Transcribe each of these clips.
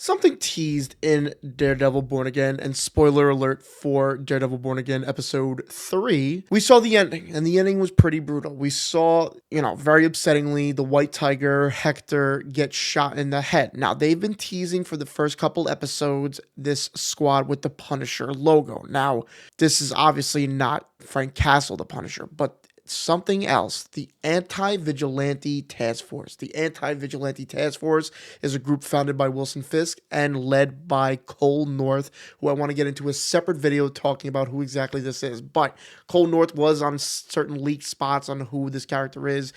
Something teased in Daredevil Born Again, and spoiler alert for Daredevil Born Again episode 3, we saw the ending, and the ending was pretty brutal. We saw, very upsettingly, the White Tiger, Hector, get shot in the head. Now, they've been teasing for the first couple episodes this squad with the Punisher logo. Now, this is obviously not Frank Castle, the Punisher, but something else. The Anti-Vigilante Task Force. The Anti-Vigilante Task Force is a group founded by Wilson Fisk and led by Cole North, who I want to get into a separate video talking about who exactly this is. But Cole North was on certain leaked spots on who this character is,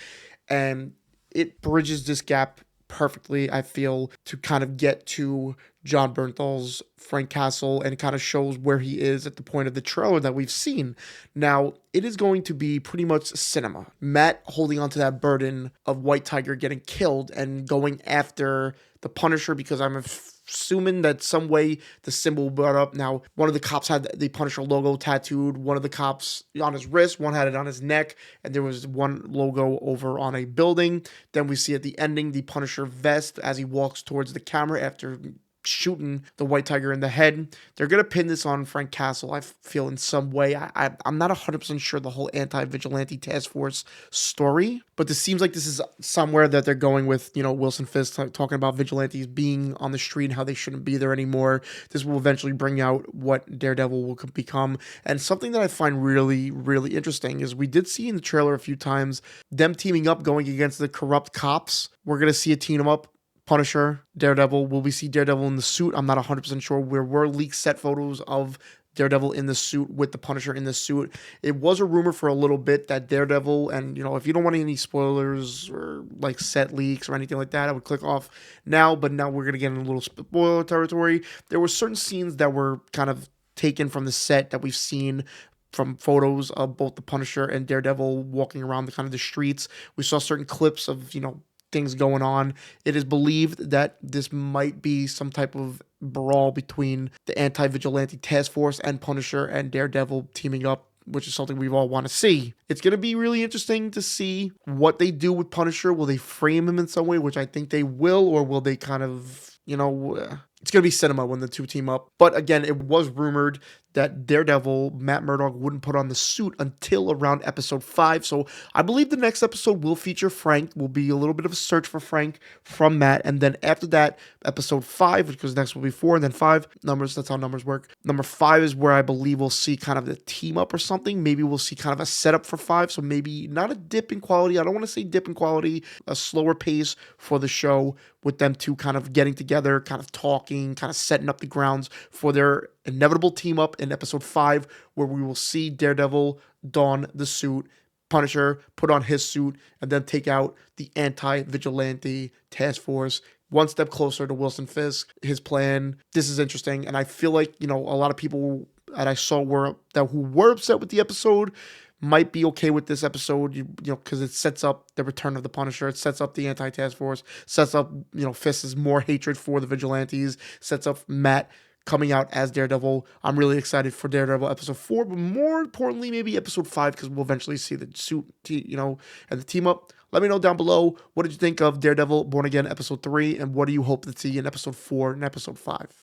and it bridges this gap perfectly, I feel, to kind of get to John Bernthal's Frank Castle and kind of shows where he is at the point of the trailer that we've seen. Now, it is going to be pretty much cinema. Matt holding on to that burden of White Tiger getting killed and going after the Punisher, because I'm assuming that some way the symbol brought up. Now, one of the cops had the Punisher logo tattooed, one of the cops on his wrist, one had it on his neck, and there was one logo over on a building. Then we see at the ending the Punisher vest as he walks towards the camera after shooting the White Tiger in the head. They're going to pin this on Frank Castle, I feel, in some way. I'm not 100% sure the whole Anti-Vigilante Task Force story, but this seems like this is somewhere that they're going with, Wilson Fisk talking about vigilantes being on the street and how they shouldn't be there anymore. This will eventually bring out what Daredevil will become. And something that I find really, really interesting is we did see in the trailer a few times them teaming up going against the corrupt cops. We're going to see a team up. Punisher, Daredevil. Will we see Daredevil in the suit? I'm not 100% sure. There were leaked set photos of Daredevil in the suit with the Punisher in the suit. It was a rumor for a little bit that Daredevil, and if you don't want any spoilers or like set leaks or anything like that, I would click off now. But now we're going to get in a little spoiler territory. There were certain scenes that were kind of taken from the set that we've seen from photos of both the Punisher and Daredevil walking around the kind of the streets. We saw certain clips of, things going on. It is believed that this might be some type of brawl between the Anti-Vigilante Task Force and Punisher and Daredevil teaming up, which is something we all want to see. It's going to be really interesting to see what they do with Punisher. Will they frame him in some way, which I think they will, or will they kind of, it's going to be cinema when the two team up. But again, it was rumored that Daredevil, Matt Murdock, wouldn't put on the suit until around episode 5. So I believe the next episode will feature Frank, will be a little bit of a search for Frank from Matt. And then after that, episode 5, because next will be 4, and then 5, numbers, that's how numbers work. Number 5 is where I believe we'll see kind of the team up or something. Maybe we'll see kind of a setup for 5. So maybe not a dip in quality. I don't want to say dip in quality, a slower pace for the show with them two kind of getting together, kind of talking, kind of setting up the grounds for their inevitable team up in episode 5, where we will see Daredevil don the suit, Punisher put on his suit, and then take out the Anti-Vigilante Task Force one step closer to Wilson Fisk, his plan. This is interesting, and I feel like, a lot of people that I saw who were upset with the episode might be okay with this episode, because it sets up the return of the Punisher. It sets up the Anti-Task Force, sets up, Fisk's more hatred for the vigilantes, sets up Matt coming out as Daredevil. I'm really excited for Daredevil episode 4, but more importantly, maybe episode 5, because we'll eventually see the suit, and the team up. Let me know down below, what did you think of Daredevil Born Again episode 3, and what do you hope to see in episode 4 and episode 5?